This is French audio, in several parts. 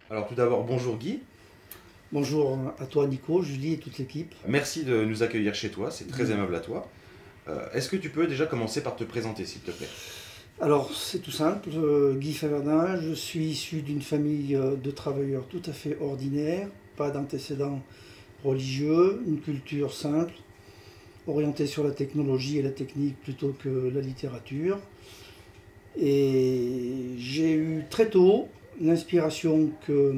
Alors tout d'abord, bonjour Guy. Bonjour à toi Nico, Julie et toute l'équipe. Merci de nous accueillir chez toi, c'est très aimable à toi. Est-ce que tu peux déjà commencer par te présenter, s'il te plaît? Alors c'est tout simple, Guy Faverdin, je suis issu d'une famille de travailleurs tout à fait ordinaire, pas d'antécédents religieux, une culture simple, orientée sur la technologie et la technique plutôt que la littérature. Et j'ai eu très tôt l'inspiration que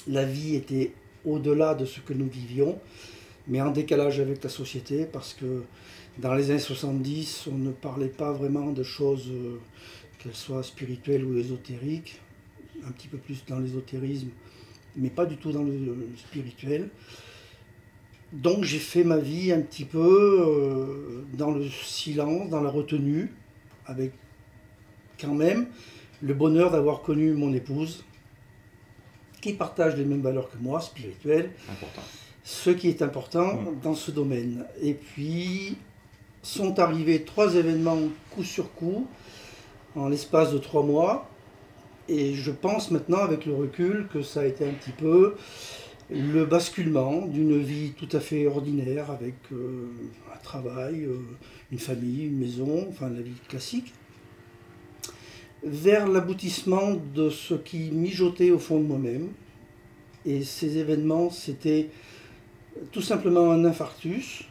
la vie était au-delà de ce que nous vivions, mais en décalage avec la société, parce que dans les années 70, on ne parlait pas vraiment de choses, qu'elles soient spirituelles ou ésotériques, un petit peu plus dans l'ésotérisme, mais pas du tout dans le spirituel. Donc j'ai fait ma vie un petit peu dans le silence, dans la retenue, avec quand même le bonheur d'avoir connu mon épouse, qui partage les mêmes valeurs que moi, spirituelles, Important. ce qui est important dans ce domaine. Et puis sont arrivés 3 événements coup sur coup en l'espace de 3 mois. Et je pense maintenant avec le recul que ça a été un petit peu le basculement d'une vie tout à fait ordinaire avec un travail, une famille, une maison, enfin la vie classique, vers l'aboutissement de ce qui mijotait au fond de moi-même. Et ces événements, c'était tout simplement un infarctus,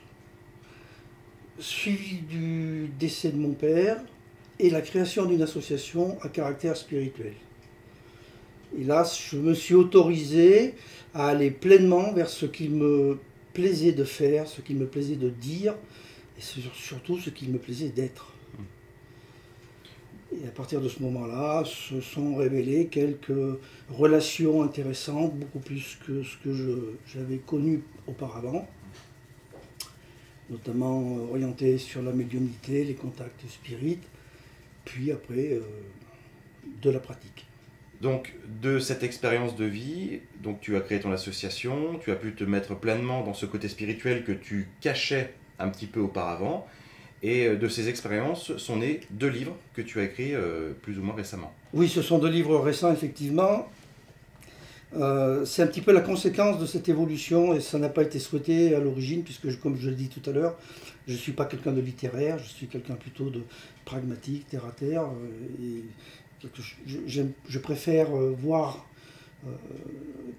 suivi du décès de mon père et la création d'une association à caractère spirituel. Et là, je me suis autorisé à aller pleinement vers ce qu'il me plaisait de faire, ce qu'il me plaisait de dire, et surtout ce qu'il me plaisait d'être. Et à partir de ce moment-là, se sont révélées quelques relations intéressantes, beaucoup plus que ce que j'avais connu auparavant, notamment orientées sur la médiumnité, les contacts spirites, puis après de la pratique. Donc de cette expérience de vie, donc tu as créé ton association, tu as pu te mettre pleinement dans ce côté spirituel que tu cachais un petit peu auparavant. Et de ces expériences sont nés 2 livres que tu as écrits plus ou moins récemment. Oui, ce sont 2 livres récents, effectivement. C'est un petit peu la conséquence de cette évolution et ça n'a pas été souhaité à l'origine, puisque, comme je l'ai dit tout à l'heure, je ne suis pas quelqu'un de littéraire, je suis quelqu'un plutôt de pragmatique, terre à terre. Je préfère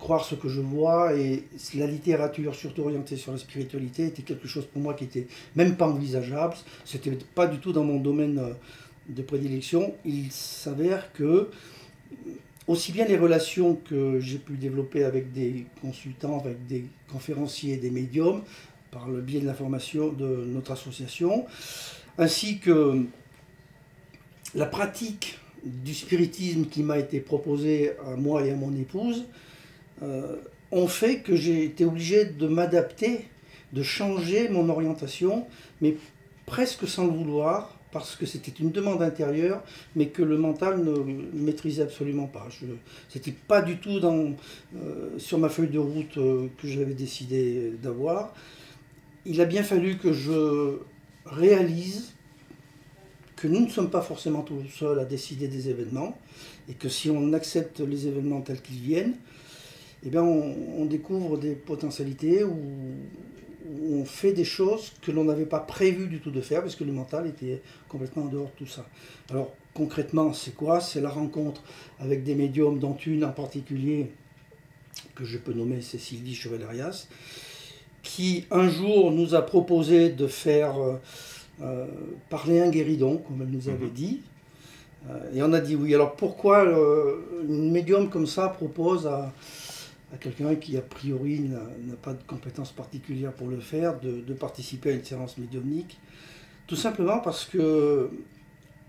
croire ce que je vois, et la littérature, surtout orientée sur la spiritualité, était quelque chose pour moi qui était même pas envisageable. C'était pas du tout dans mon domaine de prédilection. Il s'avère que aussi bien les relations que j'ai pu développer avec des consultants, avec des conférenciers, des médiums, par le biais de l'information de notre association, ainsi que la pratique du spiritisme qui m'a été proposée à moi et à mon épouse, ont fait que j'ai été obligé de m'adapter, de changer mon orientation, mais presque sans le vouloir, parce que c'était une demande intérieure, mais que le mental ne maîtrisait absolument pas. C'était pas du tout sur ma feuille de route que j'avais décidé d'avoir. Il a bien fallu que je réalise que nous ne sommes pas forcément tout seuls à décider des événements, et que si on accepte les événements tels qu'ils viennent, eh bien on découvre des potentialités où on fait des choses que l'on n'avait pas prévu du tout de faire, parce que le mental était complètement en dehors de tout ça. Alors concrètement, c'est quoi? C'est la rencontre avec des médiums, dont une en particulier, que je peux nommer, c'est Sylvie Chevalerias, qui un jour nous a proposé de faire parler un guéridon, comme elle nous avait dit. Et on a dit oui. Alors pourquoi une médium comme ça propose à quelqu'un qui a priori n'a pas de compétences particulières pour le faire, de participer à une séance médiumnique? Tout simplement parce que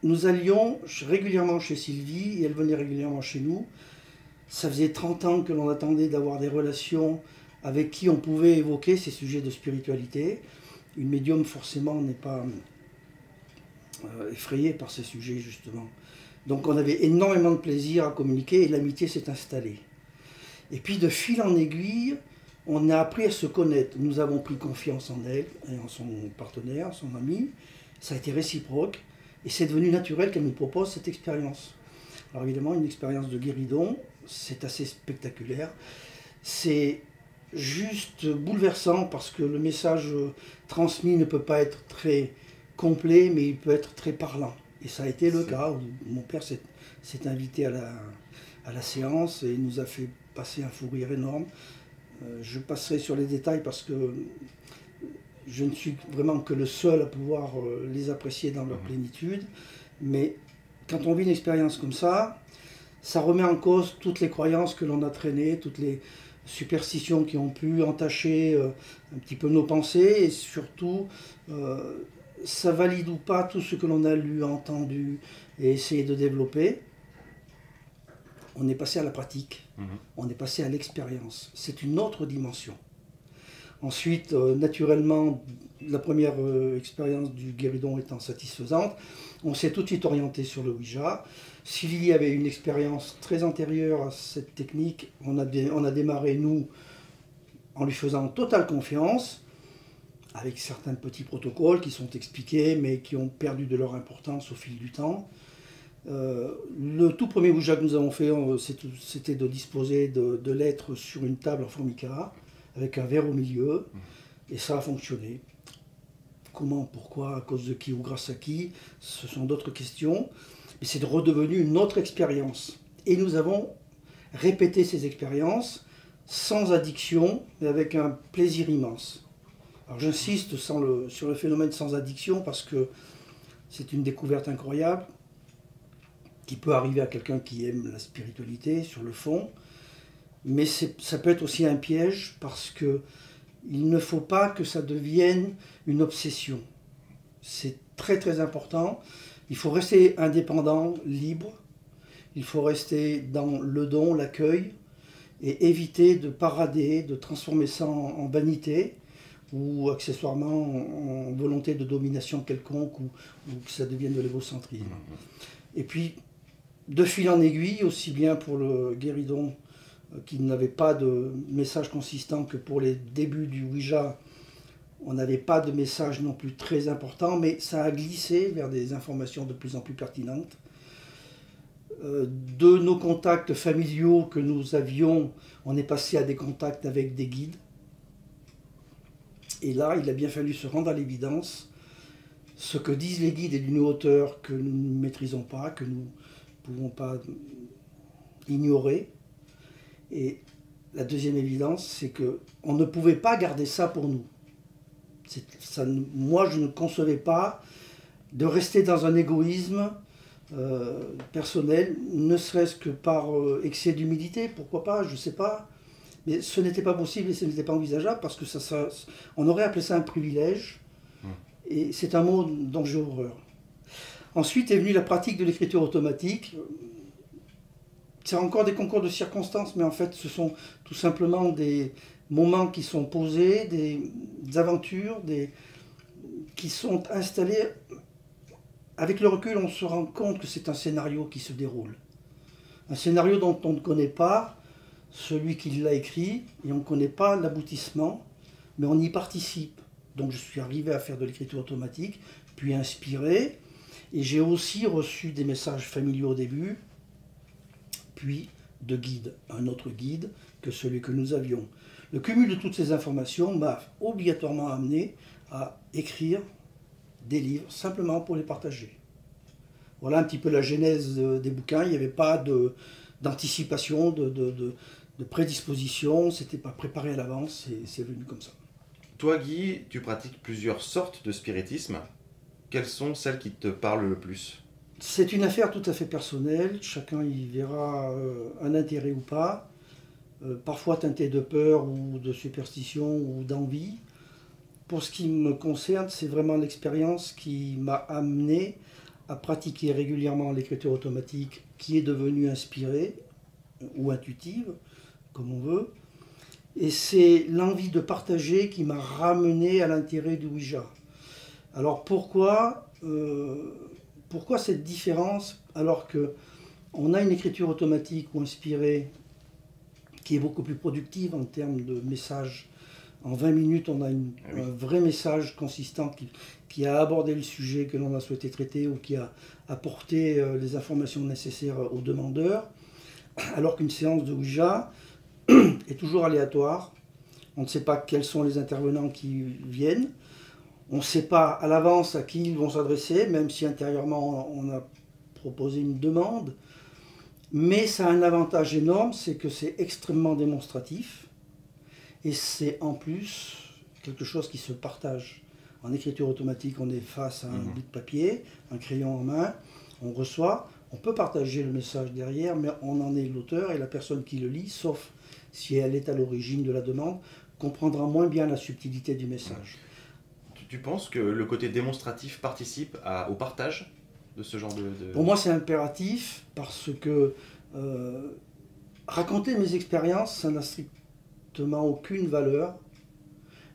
nous allions régulièrement chez Sylvie et elle venait régulièrement chez nous. Ça faisait 30 ans que l'on attendait d'avoir des relations avec qui on pouvait évoquer ces sujets de spiritualité. Une médium forcément n'est pas effrayée par ces sujets justement. Donc on avait énormément de plaisir à communiquer et l'amitié s'est installée. Et puis de fil en aiguille, on a appris à se connaître. Nous avons pris confiance en elle et en son partenaire, son ami. Ça a été réciproque et c'est devenu naturel qu'elle nous propose cette expérience. Alors évidemment, une expérience de guéridon, c'est assez spectaculaire. C'est juste bouleversant parce que le message transmis ne peut pas être très complet, mais il peut être très parlant. Et ça a été le cas où mon père s'est invité à la séance et nous a fait passer un fou rire énorme. Je passerai sur les détails parce que je ne suis vraiment que le seul à pouvoir les apprécier dans leur plénitude. Mais quand on vit une expérience comme ça remet en cause toutes les croyances que l'on a traînées, toutes les superstitions qui ont pu entacher un petit peu nos pensées, et surtout, ça valide ou pas tout ce que l'on a lu, entendu et essayé de développer. On est passé à la pratique, on est passé à l'expérience. C'est une autre dimension. Ensuite, naturellement, la première expérience du guéridon étant satisfaisante, on s'est tout de suite orienté sur le Ouija. Sylvie avait une expérience très antérieure à cette technique. On a démarré, nous, en lui faisant totale confiance, avec certains petits protocoles qui sont expliqués, mais qui ont perdu de leur importance au fil du temps. Le tout premier Ouija que nous avons fait, c'était de disposer de lettres sur une table en formica, avec un verre au milieu, et ça a fonctionné. Comment, pourquoi, à cause de qui ou grâce à qui, ce sont d'autres questions, mais c'est redevenu une autre expérience. Et nous avons répété ces expériences sans addiction, mais avec un plaisir immense. Alors j'insiste sur le phénomène sans addiction parce que c'est une découverte incroyable qui peut arriver à quelqu'un qui aime la spiritualité sur le fond, mais ça peut être aussi un piège parce que il ne faut pas que ça devienne une obsession. C'est très très important. Il faut rester indépendant, libre. Il faut rester dans le don, l'accueil, et éviter de parader, de transformer ça en vanité ou accessoirement en volonté de domination quelconque ou que ça devienne de l'égocentrisme. Et puis, de fil en aiguille, aussi bien pour le guéridon qui n'avait pas de message consistant que pour les débuts du Ouija, on n'avait pas de message non plus très important, mais ça a glissé vers des informations de plus en plus pertinentes. De nos contacts familiaux que nous avions, on est passé à des contacts avec des guides. Et là, il a bien fallu se rendre à l'évidence. Ce que disent les guides est d'une hauteur que nous ne maîtrisons pas, que nous ne pouvons pas ignorer. Et la deuxième évidence, c'est qu'on ne pouvait pas garder ça pour nous. Moi, je ne concevais pas de rester dans un égoïsme personnel, ne serait-ce que par excès d'humilité, pourquoi pas, je ne sais pas. Mais ce n'était pas possible et ce n'était pas envisageable parce que on aurait appelé ça un privilège. Et c'est un mot dont j'ai horreur. Ensuite est venue la pratique de l'écriture automatique. C'est encore des concours de circonstances, mais en fait, ce sont tout simplement des moments qui sont posés, des aventures, qui sont installées. Avec le recul, on se rend compte que c'est un scénario qui se déroule. Un scénario dont on ne connaît pas celui qui l'a écrit, et on ne connaît pas l'aboutissement, mais on y participe. Donc je suis arrivé à faire de l'écriture automatique, puis inspiré, et j'ai aussi reçu des messages familiaux au début, puis de guide, un autre guide que celui que nous avions. Le cumul de toutes ces informations m'a obligatoirement amené à écrire des livres simplement pour les partager. Voilà un petit peu la genèse des bouquins. Il n'y avait pas d'anticipation, de prédisposition, c'était pas préparé à l'avance, c'est venu comme ça. Toi Guy, tu pratiques plusieurs sortes de spiritisme. Quelles sont celles qui te parlent le plus ? C'est une affaire tout à fait personnelle, chacun y verra un intérêt ou pas, parfois teinté de peur ou de superstition ou d'envie. Pour ce qui me concerne, c'est vraiment l'expérience qui m'a amené à pratiquer régulièrement l'écriture automatique qui est devenue inspirée ou intuitive, comme on veut. Et c'est l'envie de partager qui m'a ramené à l'intérêt du Ouija. Alors pourquoi cette différence alors qu'on a une écriture automatique ou inspirée qui est beaucoup plus productive en termes de messages? En 20 minutes, on a un vrai message consistant qui a abordé le sujet que l'on a souhaité traiter ou qui a apporté les informations nécessaires aux demandeurs. alors qu'une séance de Ouija est toujours aléatoire. On ne sait pas quels sont les intervenants qui viennent. On ne sait pas à l'avance à qui ils vont s'adresser, même si intérieurement on a proposé une demande. Mais ça a un avantage énorme, c'est que c'est extrêmement démonstratif. Et c'est en plus quelque chose qui se partage. En écriture automatique, on est face à un bout de papier, un crayon en main, on reçoit, on peut partager le message derrière, mais on en est l'auteur et la personne qui le lit, sauf si elle est à l'origine de la demande, comprendra moins bien la subtilité du message. Tu penses que le côté démonstratif participe au partage de ce genre de... Pour moi, c'est impératif parce que raconter mes expériences, ça n'a strictement aucune valeur.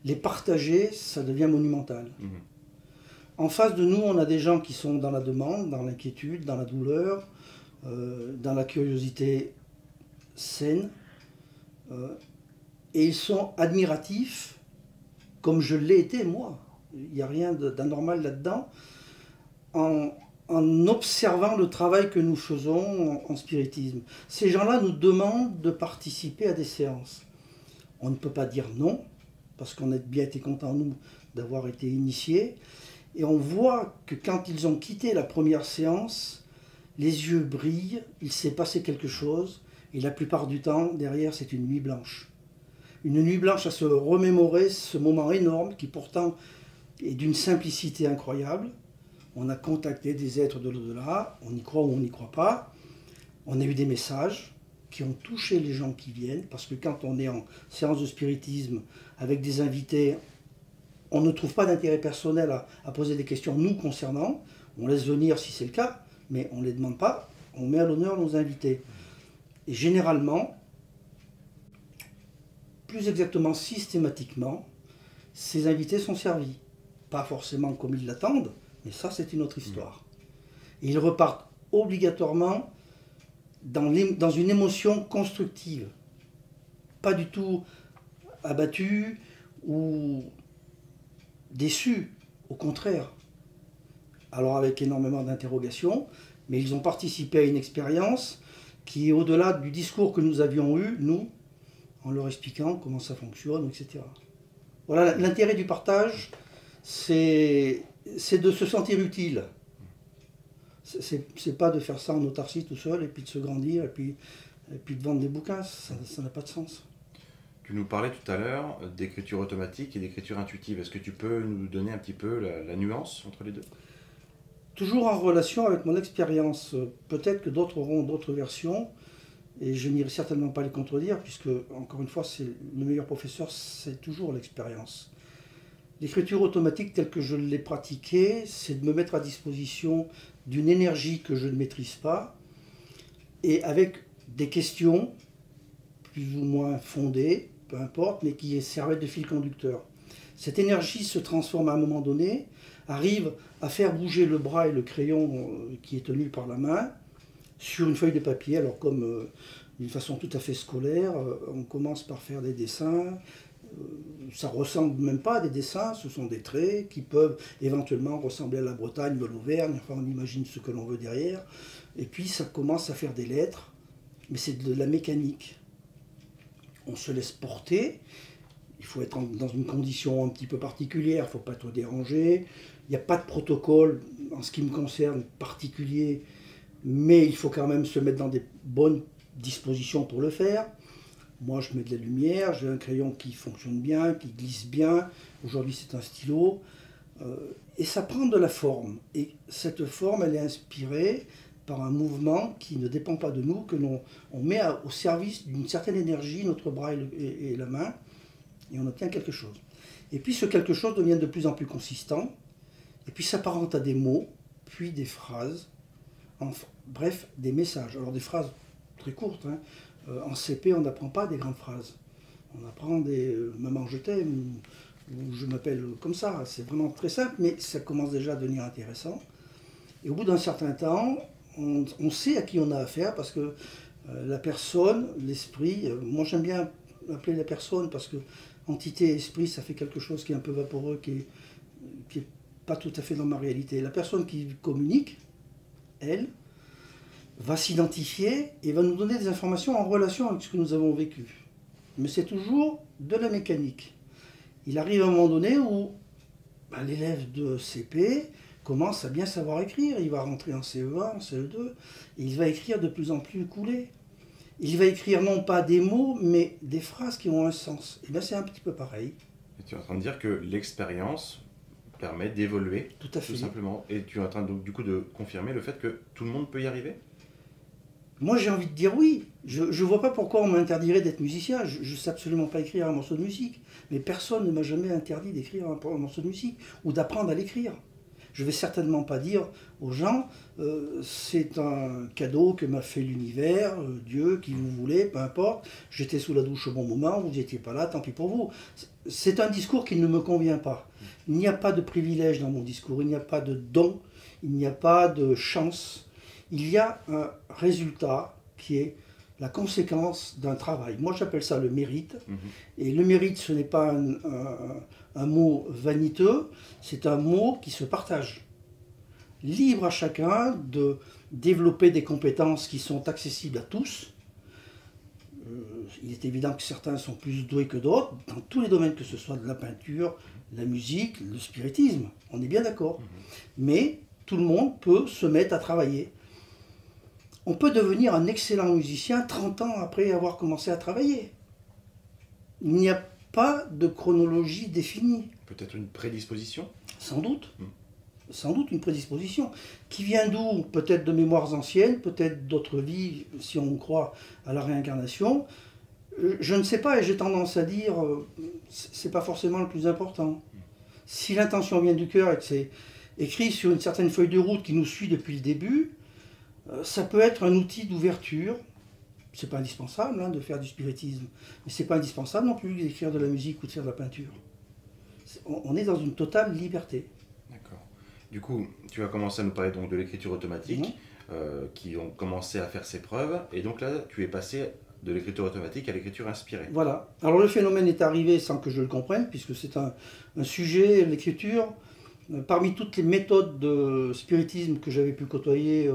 Les partager, ça devient monumental. En face de nous, on a des gens qui sont dans la demande, dans l'inquiétude, dans la douleur, dans la curiosité saine. Et ils sont admiratifs, comme je l'ai été moi. Il n'y a rien d'anormal là-dedans. En observant le travail que nous faisons en spiritisme. Ces gens-là nous demandent de participer à des séances. On ne peut pas dire non, parce qu'on a bien été contents, nous, d'avoir été initiés. Et on voit que quand ils ont quitté la première séance, les yeux brillent, il s'est passé quelque chose, et la plupart du temps, derrière, c'est une nuit blanche. Une nuit blanche à se remémorer ce moment énorme qui pourtant est d'une simplicité incroyable. On a contacté des êtres de l'au-delà, on y croit ou on n'y croit pas. On a eu des messages qui ont touché les gens qui viennent, parce que quand on est en séance de spiritisme avec des invités, on ne trouve pas d'intérêt personnel à poser des questions nous concernant. On laisse venir si c'est le cas, mais on ne les demande pas. On met à l'honneur nos invités. Et généralement, plus exactement systématiquement, ces invités sont servis. Pas forcément comme ils l'attendent, mais ça c'est une autre histoire. Et ils repartent obligatoirement dans une émotion constructive. Pas du tout abattus ou déçus, au contraire. Alors avec énormément d'interrogations, mais ils ont participé à une expérience qui est au-delà du discours que nous avions eu, nous, en leur expliquant comment ça fonctionne, etc. Voilà, l'intérêt du partage, c'est de se sentir utile. C'est pas de faire ça en autarcie tout seul, et puis de se grandir, et puis de vendre des bouquins, ça n'a pas de sens. Tu nous parlais tout à l'heure d'écriture automatique et d'écriture intuitive. Est-ce que tu peux nous donner un petit peu la nuance entre les deux ? Toujours en relation avec mon expérience. Peut-être que d'autres auront d'autres versions, et je n'irai certainement pas les contredire, puisque, encore une fois, le meilleur professeur, c'est toujours l'expérience. L'écriture automatique telle que je l'ai pratiquée, c'est de me mettre à disposition d'une énergie que je ne maîtrise pas, et avec des questions plus ou moins fondées, peu importe, mais qui servaient de fil conducteur. Cette énergie se transforme à un moment donné, arrive à faire bouger le bras et le crayon qui est tenu par la main sur une feuille de papier. Alors comme d'une façon tout à fait scolaire, on commence par faire des dessins. Ça ressemble même pas à des dessins, ce sont des traits qui peuvent éventuellement ressembler à la Bretagne ou à l'Auvergne, enfin on imagine ce que l'on veut derrière. Et puis ça commence à faire des lettres, mais c'est de la mécanique. On se laisse porter, il faut être dans une condition un petit peu particulière, il ne faut pas trop déranger. Il n'y a pas de protocole, en ce qui me concerne, particulier, mais il faut quand même se mettre dans des bonnes dispositions pour le faire. Moi, je mets de la lumière, j'ai un crayon qui fonctionne bien, qui glisse bien. Aujourd'hui, c'est un stylo. Et ça prend de la forme. Et cette forme, elle est inspirée par un mouvement qui ne dépend pas de nous, que on met au service d'une certaine énergie, notre bras et la main, et on obtient quelque chose. Et puis ce quelque chose devient de plus en plus consistant, et puis s'apparente à des mots, puis des phrases, bref, des messages. Alors des phrases très courtes, hein. En CP, on n'apprend pas des grandes phrases. On apprend des « maman je t'aime » ou « je m'appelle comme ça ». C'est vraiment très simple, mais ça commence déjà à devenir intéressant. Et au bout d'un certain temps, on sait à qui on a affaire, parce que la personne, l'esprit, moi j'aime bien appeler la personne, parce que entité et esprit, ça fait quelque chose qui est un peu vaporeux, qui est pas tout à fait dans ma réalité. La personne qui communique, elle, va s'identifier et va nous donner des informations en relation avec ce que nous avons vécu. Mais c'est toujours de la mécanique. Il arrive à un moment donné où l'élève de CP commence à bien savoir écrire. Il va rentrer en CE1, en CE2, et il va écrire de plus en plus coulé. Il va écrire non pas des mots, mais des phrases qui ont un sens. Et bien c'est un petit peu pareil. Et tu es en train de dire que l'expérience permet d'évoluer, Tout à fait. tout simplement. Et tu es en train donc, du coup de confirmer le fait que tout le monde peut y arriver? Moi j'ai envie de dire oui. Je ne vois pas pourquoi on m'interdirait d'être musicien. Je ne sais absolument pas écrire un morceau de musique. Mais personne ne m'a jamais interdit d'écrire un morceau de musique ou d'apprendre à l'écrire. Je ne vais certainement pas dire aux gens c'est un cadeau que m'a fait l'univers, Dieu, qui vous voulez, peu importe. J'étais sous la douche au bon moment, vous n'étiez pas là, tant pis pour vous. C'est un discours qui ne me convient pas. Il n'y a pas de privilège dans mon discours, il n'y a pas de don, il n'y a pas de chance. Il y a un résultat qui est la conséquence d'un travail. Moi j'appelle ça le mérite. Et le mérite, ce n'est pas un mot vaniteux, c'est un mot qui se partage. Libre à chacun de développer des compétences qui sont accessibles à tous. Il est évident que certains sont plus doués que d'autres, dans tous les domaines, que ce soit de la peinture, la musique, le spiritisme, on est bien d'accord. Mais tout le monde peut se mettre à travailler. On peut devenir un excellent musicien 30 ans après avoir commencé à travailler. Il n'y a pas de chronologie définie. Peut-être une prédisposition? Sans doute. Sans doute une prédisposition. Qui vient d'où? Peut-être de mémoires anciennes, peut-être d'autres vies, si on croit à la réincarnation. Je ne sais pas, et j'ai tendance à dire, c'est pas forcément le plus important. Si l'intention vient du cœur et que c'est écrit sur une certaine feuille de route qui nous suit depuis le début, ça peut être un outil d'ouverture. C'est pas indispensable de faire du spiritisme, mais c'est pas indispensable non plus d'écrire de la musique ou de faire de la peinture. On est dans une totale liberté. D'accord. Du coup, tu vas commencer à nous parler donc de l'écriture automatique, qui ont commencé à faire ses preuves, et donc là, tu es passé de l'écriture automatique à l'écriture inspirée. Voilà. Alors le phénomène est arrivé sans que je le comprenne, puisque c'est un sujet, l'écriture, parmi toutes les méthodes de spiritisme que j'avais pu côtoyer,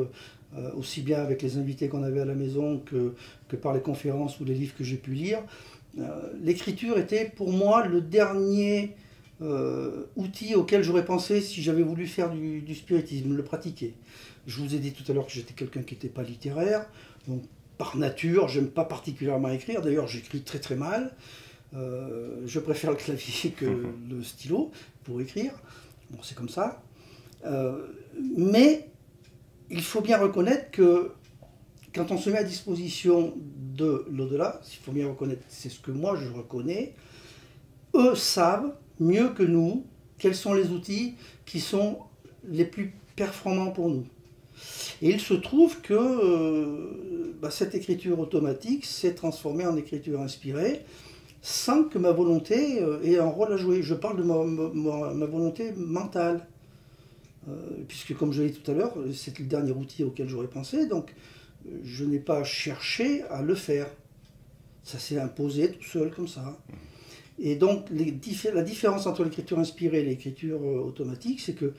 aussi bien avec les invités qu'on avait à la maison que par les conférences ou les livres que j'ai pu lire, l'écriture était pour moi le dernier outil auquel j'aurais pensé si j'avais voulu faire du spiritisme, le pratiquer. Je vous ai dit tout à l'heure que j'étais quelqu'un qui n'était pas littéraire, donc par nature, j'aime pas particulièrement écrire, d'ailleurs j'écris très très mal, je préfère le clavier que le stylo pour écrire, bon c'est comme ça, mais il faut bien reconnaître que quand on se met à disposition de l'au-delà, il faut bien reconnaître, c'est ce que moi je reconnais, eux savent mieux que nous quels sont les outils qui sont les plus performants pour nous. Et il se trouve que cette écriture automatique s'est transformée en écriture inspirée sans que ma volonté ait un rôle à jouer. Je parle de ma volonté mentale. Puisque comme je l'ai dit tout à l'heure, c'est le dernier outil auquel j'aurais pensé, donc je n'ai pas cherché à le faire. Ça s'est imposé tout seul comme ça. Et donc la différence entre l'écriture inspirée et l'écriture automatique, c'est que,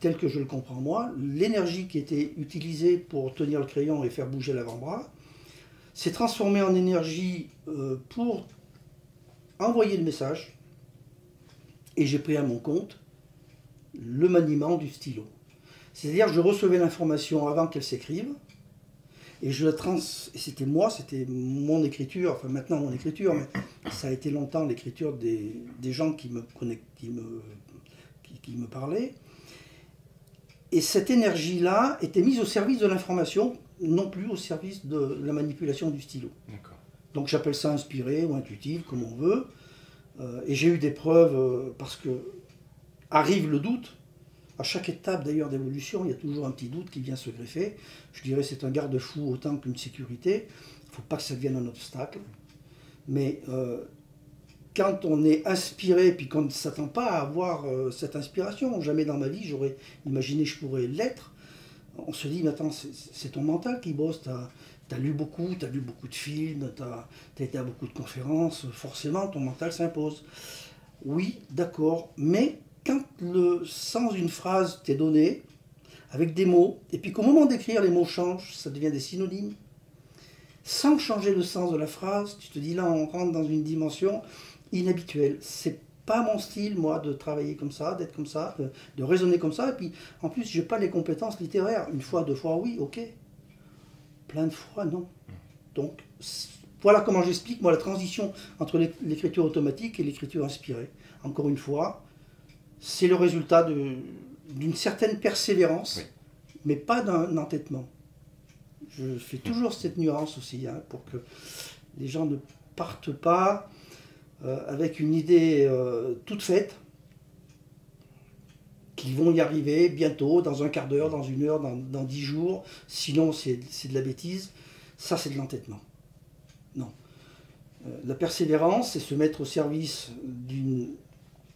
tel que je le comprends moi, l'énergie qui était utilisée pour tenir le crayon et faire bouger l'avant-bras s'est transformée en énergie pour envoyer le message, et j'ai pris à mon compte le maniement du stylo. C'est-à-dire que je recevais l'information avant qu'elle s'écrive, et c'était moi, c'était mon écriture, enfin maintenant mon écriture, mais ça a été longtemps l'écriture des gens qui me parlaient. Et cette énergie-là était mise au service de l'information, non plus au service de la manipulation du stylo. Donc j'appelle ça inspiré ou intuitif, comme on veut. Et j'ai eu des preuves, parce que arrive le doute. À chaque étape d'ailleurs d'évolution, il y a toujours un petit doute qui vient se greffer. Je dirais c'est un garde-fou autant qu'une sécurité. Il ne faut pas que ça devienne un obstacle. Mais quand on est inspiré, puis qu'on ne s'attend pas à avoir cette inspiration, jamais dans ma vie j'aurais imaginé que je pourrais l'être, on se dit, mais attends, c'est ton mental qui bosse, t'as lu beaucoup de films, t'as été à beaucoup de conférences, forcément ton mental s'impose. Oui, d'accord, mais quand le sens d'une phrase t'est donné, avec des mots, et puis qu'au moment d'écrire, les mots changent, ça devient des synonymes, sans changer le sens de la phrase. Tu te dis là, on rentre dans une dimension inhabituelle. C'est pas mon style, moi, de travailler comme ça, d'être comme ça, de raisonner comme ça. Et puis, en plus, j'ai pas les compétences littéraires. Une fois, deux fois, oui, ok. Plein de fois, non. Donc, voilà comment j'explique, moi, la transition entre l'écriture automatique et l'écriture inspirée. Encore une fois, c'est le résultat d'une certaine persévérance, oui, mais pas d'un entêtement. Je fais toujours cette nuance aussi, hein, pour que les gens ne partent pas avec une idée toute faite, qu'ils vont y arriver bientôt, dans un quart d'heure, dans une heure, dans 10 jours, sinon c'est de la bêtise. Ça, c'est de l'entêtement. Non. La persévérance, c'est se mettre au service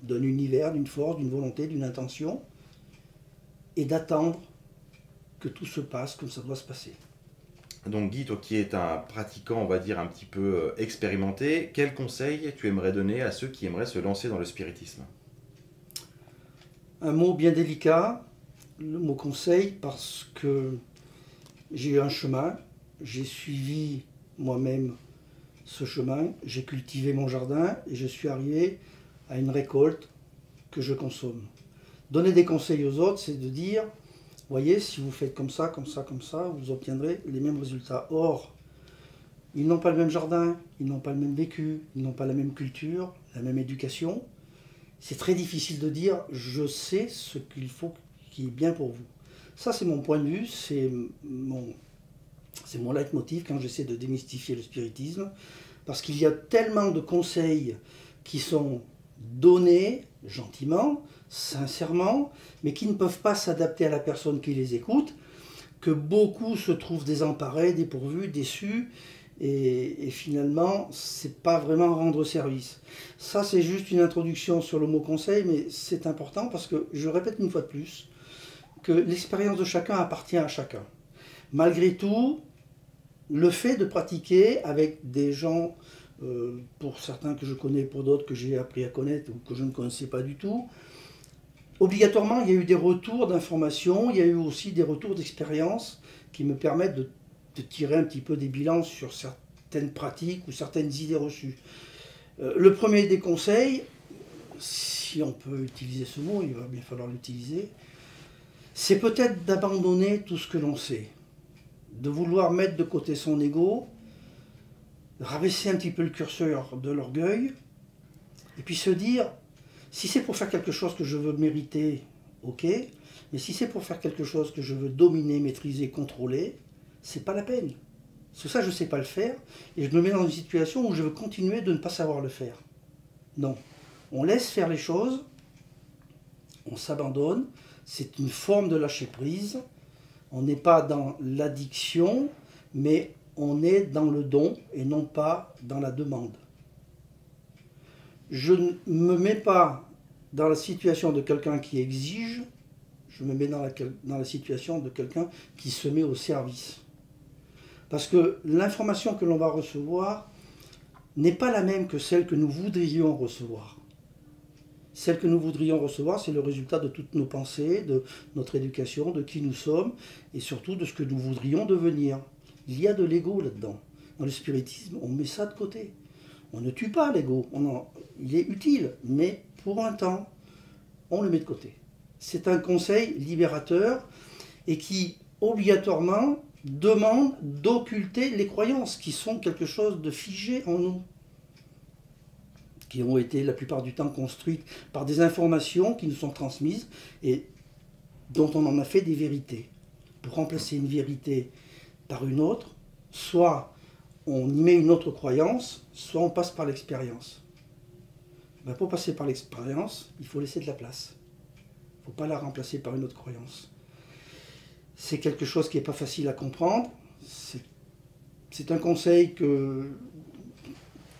d'un univers, d'une force, d'une volonté, d'une intention, et d'attendre que tout se passe comme ça doit se passer. Donc Guy, toi qui es un pratiquant, on va dire, un petit peu expérimenté, quels conseils tu aimerais donner à ceux qui aimeraient se lancer dans le spiritisme? Un mot bien délicat, le mot conseil, parce que j'ai eu un chemin, j'ai suivi moi-même ce chemin, j'ai cultivé mon jardin et je suis arrivé à une récolte que je consomme. Donner des conseils aux autres, c'est de dire, voyez, si vous faites comme ça, comme ça, comme ça, vous obtiendrez les mêmes résultats. Or, ils n'ont pas le même jardin, ils n'ont pas le même vécu, ils n'ont pas la même culture, la même éducation. C'est très difficile de dire, je sais ce qu'il faut qui est bien pour vous. Ça, c'est mon point de vue, c'est mon leitmotiv quand j'essaie de démystifier le spiritisme, parce qu'il y a tellement de conseils qui sont donnés gentiment, sincèrement, mais qui ne peuvent pas s'adapter à la personne qui les écoute, que beaucoup se trouvent désemparés, dépourvus, déçus, et finalement, c'est pas vraiment rendre service. Ça, c'est juste une introduction sur le mot conseil, mais c'est important parce que, je répète une fois de plus, que l'expérience de chacun appartient à chacun. Malgré tout, le fait de pratiquer avec des gens, pour certains que je connais, pour d'autres que j'ai appris à connaître ou que je ne connaissais pas du tout, obligatoirement, il y a eu des retours d'informations, il y a eu aussi des retours d'expérience qui me permettent de tirer un petit peu des bilans sur certaines pratiques ou certaines idées reçues. Le premier des conseils, si on peut utiliser ce mot, il va bien falloir l'utiliser, c'est peut-être d'abandonner tout ce que l'on sait, de vouloir mettre de côté son ego, rabaisser un petit peu le curseur de l'orgueil, et puis se dire, si c'est pour faire quelque chose que je veux mériter, ok, mais si c'est pour faire quelque chose que je veux dominer, maîtriser, contrôler, c'est pas la peine. C'est ça, je ne sais pas le faire, et je me mets dans une situation où je veux continuer de ne pas savoir le faire. Non. On laisse faire les choses, on s'abandonne, c'est une forme de lâcher prise, on n'est pas dans l'addiction, mais on est dans le don et non pas dans la demande. Je ne me mets pas dans la situation de quelqu'un qui exige, je me mets dans la situation de quelqu'un qui se met au service. Parce que l'information que l'on va recevoir n'est pas la même que celle que nous voudrions recevoir. Celle que nous voudrions recevoir, c'est le résultat de toutes nos pensées, de notre éducation, de qui nous sommes, et surtout de ce que nous voudrions devenir. Il y a de l'ego là-dedans. Dans le spiritisme, on met ça de côté. On ne tue pas l'ego, il est utile, mais pour un temps, on le met de côté. C'est un conseil libérateur et qui, obligatoirement, demande d'occulter les croyances qui sont quelque chose de figé en nous, qui ont été la plupart du temps construites par des informations qui nous sont transmises et dont on en a fait des vérités. Pour remplacer une vérité par une autre, soit on y met une autre croyance, soit on passe par l'expérience. Ben pour passer par l'expérience, il faut laisser de la place. Il ne faut pas la remplacer par une autre croyance. C'est quelque chose qui n'est pas facile à comprendre. C'est un conseil que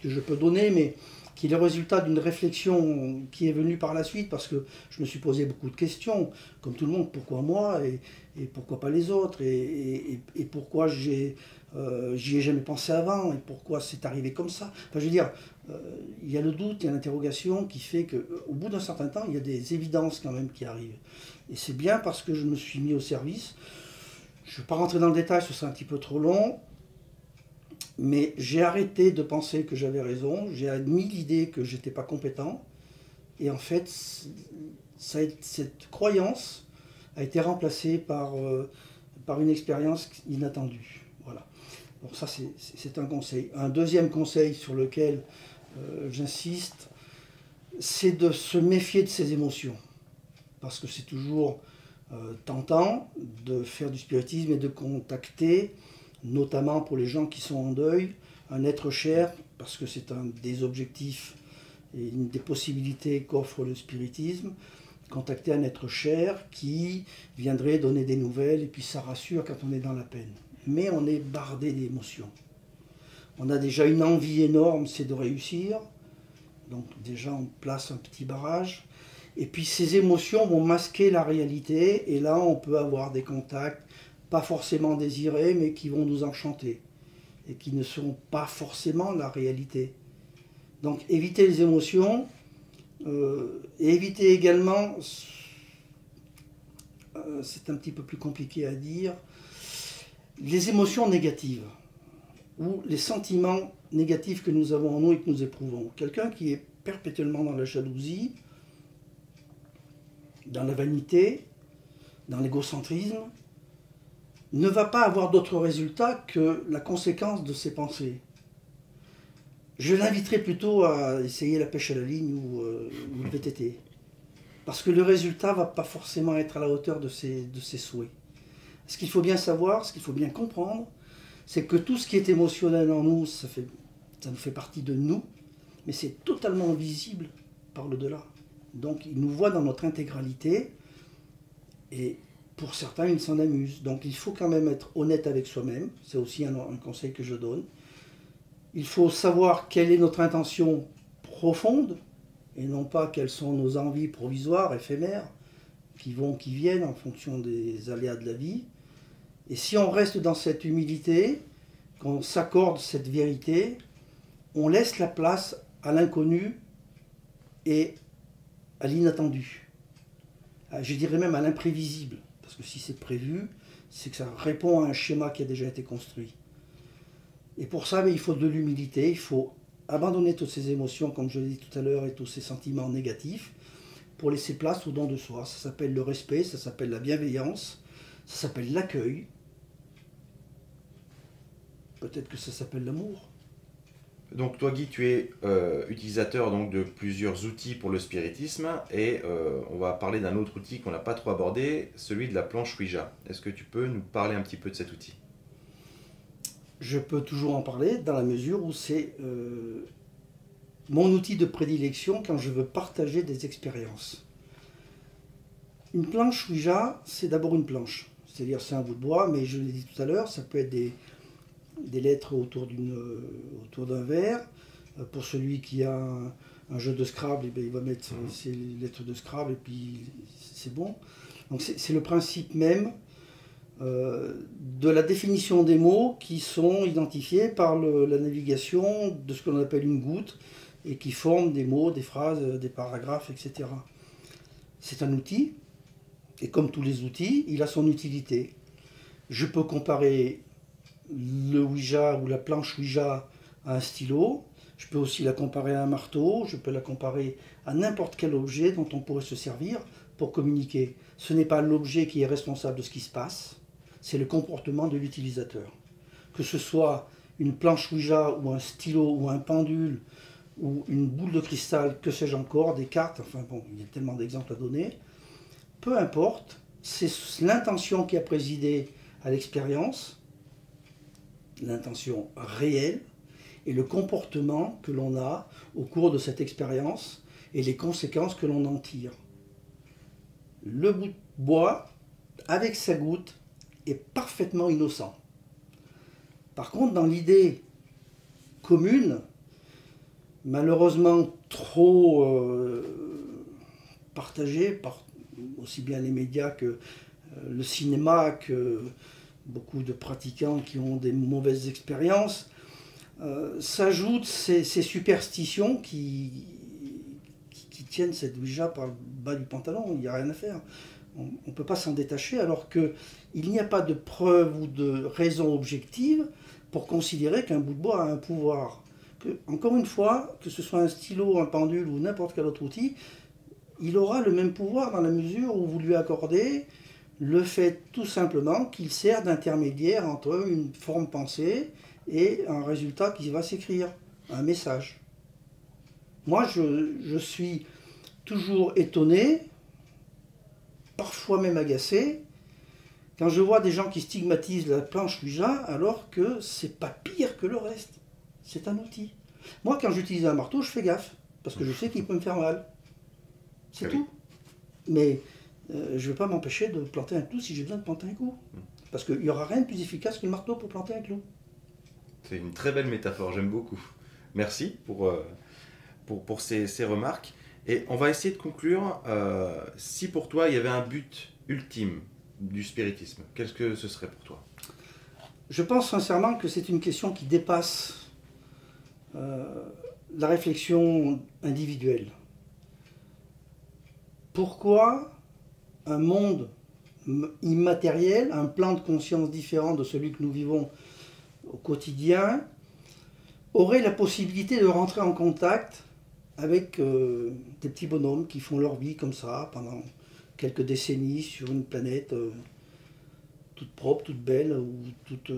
je peux donner, mais qui est le résultat d'une réflexion qui est venue par la suite, parce que je me suis posé beaucoup de questions, comme tout le monde, pourquoi moi et pourquoi pas les autres, et pourquoi j'y ai jamais pensé avant, et pourquoi c'est arrivé comme ça. Enfin, je veux dire, il y a le doute, il y a l'interrogation qui fait qu'au bout d'un certain temps, il y a des évidences quand même qui arrivent. Et c'est bien parce que je me suis mis au service. Je ne vais pas rentrer dans le détail, ce serait un petit peu trop long. Mais j'ai arrêté de penser que j'avais raison, j'ai admis l'idée que j'étais pas compétent, et en fait, cette croyance a été remplacée par une expérience inattendue. Voilà. Bon, ça c'est un conseil. Un deuxième conseil sur lequel j'insiste, c'est de se méfier de ses émotions, parce que c'est toujours tentant de faire du spiritisme et de contacter, notamment pour les gens qui sont en deuil, un être cher, parce que c'est un des objectifs et une des possibilités qu'offre le spiritisme, contacter un être cher qui viendrait donner des nouvelles, et puis ça rassure quand on est dans la peine. Mais on est bardé d'émotions. On a déjà une envie énorme, c'est de réussir, donc déjà on place un petit barrage, et puis ces émotions vont masquer la réalité, et là on peut avoir des contacts pas forcément désirés, mais qui vont nous enchanter, et qui ne seront pas forcément la réalité. Donc éviter les émotions, et éviter également, c'est un petit peu plus compliqué à dire, les émotions négatives, ou les sentiments négatifs que nous avons en nous et que nous éprouvons. Quelqu'un qui est perpétuellement dans la jalousie, dans la vanité, dans l'égocentrisme, ne va pas avoir d'autre résultat que la conséquence de ses pensées. Je l'inviterai plutôt à essayer la pêche à la ligne ou le VTT. Parce que le résultat ne va pas forcément être à la hauteur de ses souhaits. Ce qu'il faut bien savoir, ce qu'il faut bien comprendre, c'est que tout ce qui est émotionnel en nous, ça nous fait partie de nous, mais c'est totalement visible par l'au-delà. Donc il nous voit dans notre intégralité, et pour certains, ils s'en amusent. Donc il faut quand même être honnête avec soi-même, c'est aussi un conseil que je donne. Il faut savoir quelle est notre intention profonde, et non pas quelles sont nos envies provisoires, éphémères, qui vont, qui viennent en fonction des aléas de la vie. Et si on reste dans cette humilité, qu'on s'accorde cette vérité, on laisse la place à l'inconnu et à l'inattendu. Je dirais même à l'imprévisible, parce que si c'est prévu, c'est que ça répond à un schéma qui a déjà été construit. Et pour ça, il faut de l'humilité, il faut abandonner toutes ces émotions, comme je l'ai dit tout à l'heure, et tous ces sentiments négatifs, pour laisser place au don de soi. Ça s'appelle le respect, ça s'appelle la bienveillance, ça s'appelle l'accueil. Peut-être que ça s'appelle l'amour. Donc toi Guy, tu es utilisateur donc, de plusieurs outils pour le spiritisme, et on va parler d'un autre outil qu'on n'a pas trop abordé, celui de la planche Ouija. Est-ce que tu peux nous parler un petit peu de cet outil ? Je peux toujours en parler dans la mesure où c'est mon outil de prédilection quand je veux partager des expériences. Une planche Ouija, c'est d'abord une planche. C'est-à-dire c'est un bout de bois, mais je l'ai dit tout à l'heure, ça peut être des lettres autour d'un verre. Pour celui qui a un jeu de Scrabble, il va mettre ses lettres de Scrabble et puis c'est bon. Donc c'est le principe même de la définition des mots qui sont identifiés par la navigation de ce que l'on appelle une goutte et qui forment des mots, des phrases, des paragraphes, etc. C'est un outil, et comme tous les outils, il a son utilité. Je peux comparer le Ouija ou la planche Ouija à un stylo, je peux aussi la comparer à un marteau, je peux la comparer à n'importe quel objet dont on pourrait se servir pour communiquer. Ce n'est pas l'objet qui est responsable de ce qui se passe, c'est le comportement de l'utilisateur. Que ce soit une planche Ouija ou un stylo ou un pendule ou une boule de cristal, que sais-je encore, des cartes, enfin bon, il y a tellement d'exemples à donner, peu importe, c'est l'intention qui a présidé à l'expérience, l'intention réelle et le comportement que l'on a au cours de cette expérience et les conséquences que l'on en tire. Le bout de bois, avec sa goutte, est parfaitement innocent. Par contre, dans l'idée commune, malheureusement trop partagé par aussi bien les médias que le cinéma, que beaucoup de pratiquants qui ont des mauvaises expériences. S'ajoutent ces superstitions qui tiennent cette Ouija par le bas du pantalon, il n'y a rien à faire. On ne peut pas s'en détacher alors qu'il n'y a pas de preuve ou de raison objective pour considérer qu'un bout de bois a un pouvoir. Encore une fois, que ce soit un stylo, un pendule ou n'importe quel autre outil, il aura le même pouvoir dans la mesure où vous lui accordez le fait tout simplement qu'il sert d'intermédiaire entre une forme pensée et un résultat qui va s'écrire, un message. Moi, je suis toujours étonné, parfois même agacé, quand je vois des gens qui stigmatisent la planche Ouija alors que c'est pas pire que le reste. C'est un outil. Moi, quand j'utilise un marteau, je fais gaffe, parce que je sais qu'il peut me faire mal. C'est tout. Mais je ne vais pas m'empêcher de planter un clou si j'ai besoin de planter un clou. Parce qu'il n'y aura rien de plus efficace qu'un marteau pour planter un clou. C'est une très belle métaphore, j'aime beaucoup. Merci pour ces remarques. Et on va essayer de conclure. Si pour toi, il y avait un but ultime du spiritisme, qu'est-ce que ce serait pour toi? Je pense sincèrement que c'est une question qui dépasse la réflexion individuelle. Pourquoi un monde immatériel, un plan de conscience différent de celui que nous vivons au quotidien, aurait la possibilité de rentrer en contact avec des petits bonhommes qui font leur vie comme ça pendant quelques décennies sur une planète toute propre, toute belle ou toute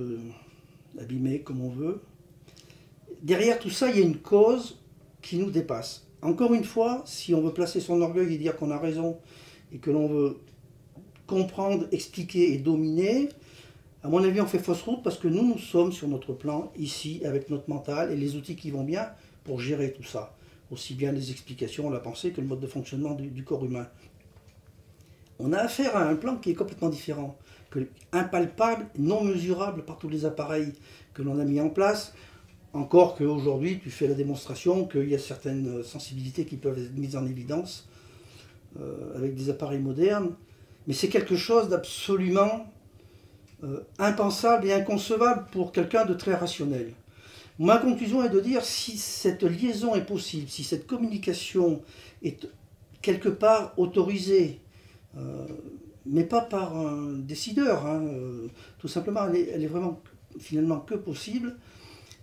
abîmée comme on veut. Derrière tout ça, il y a une cause qui nous dépasse. Encore une fois, si on veut placer son orgueil et dire qu'on a raison et que l'on veut comprendre, expliquer et dominer, à mon avis, on fait fausse route parce que nous sommes sur notre plan, ici, avec notre mental et les outils qui vont bien pour gérer tout ça. Aussi bien les explications, la pensée que le mode de fonctionnement du corps humain. On a affaire à un plan qui est complètement différent, impalpable, non mesurable par tous les appareils que l'on a mis en place. Encore qu'aujourd'hui, tu fais la démonstration qu'il y a certaines sensibilités qui peuvent être mises en évidence avec des appareils modernes. Mais c'est quelque chose d'absolument impensable et inconcevable pour quelqu'un de très rationnel. Ma conclusion est de dire si cette liaison est possible, si cette communication est quelque part autorisée, mais pas par un décideur, tout simplement, elle est vraiment finalement que possible.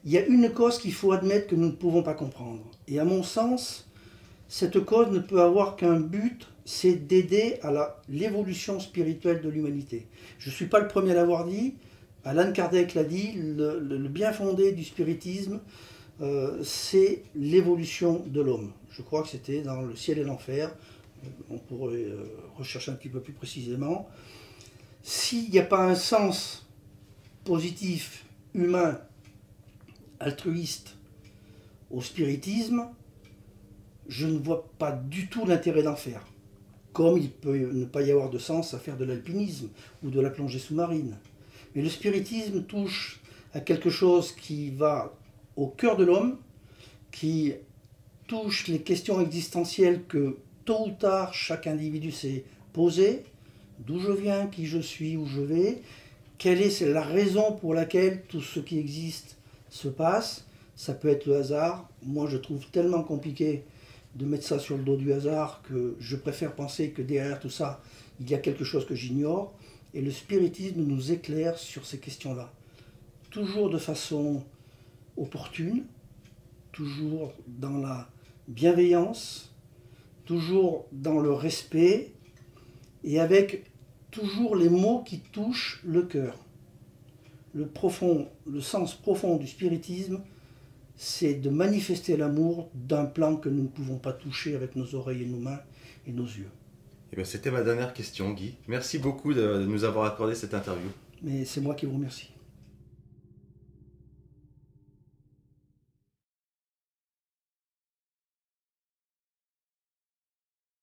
Il y a une cause qu'il faut admettre que nous ne pouvons pas comprendre. Et à mon sens, cette cause ne peut avoir qu'un but, c'est d'aider à l'évolution spirituelle de l'humanité. Je ne suis pas le premier à l'avoir dit, Allan Kardec l'a dit, le bien fondé du spiritisme, c'est l'évolution de l'homme. Je crois que c'était dans Le ciel et l'enfer, on pourrait rechercher un petit peu plus précisément. S'il n'y a pas un sens positif, humain, altruiste au spiritisme, je ne vois pas du tout l'intérêt d'en faire. Comme il peut ne pas y avoir de sens à faire de l'alpinisme ou de la plongée sous-marine. Mais le spiritisme touche à quelque chose qui va au cœur de l'homme, qui touche les questions existentielles que tôt ou tard chaque individu s'est posé. D'où je viens, qui je suis, où je vais, quelle est la raison pour laquelle tout ce qui existe se passe. Ça peut être le hasard. Moi, je trouve tellement compliqué de mettre ça sur le dos du hasard que je préfère penser que derrière tout ça, il y a quelque chose que j'ignore. Et le spiritisme nous éclaire sur ces questions-là. Toujours de façon opportune, toujours dans la bienveillance, toujours dans le respect et avec toujours les mots qui touchent le cœur. Le sens profond du spiritisme, c'est de manifester l'amour d'un plan que nous ne pouvons pas toucher avec nos oreilles et nos mains et nos yeux. Eh bien, c'était ma dernière question, Guy. Merci beaucoup de nous avoir accordé cette interview. Mais c'est moi qui vous remercie.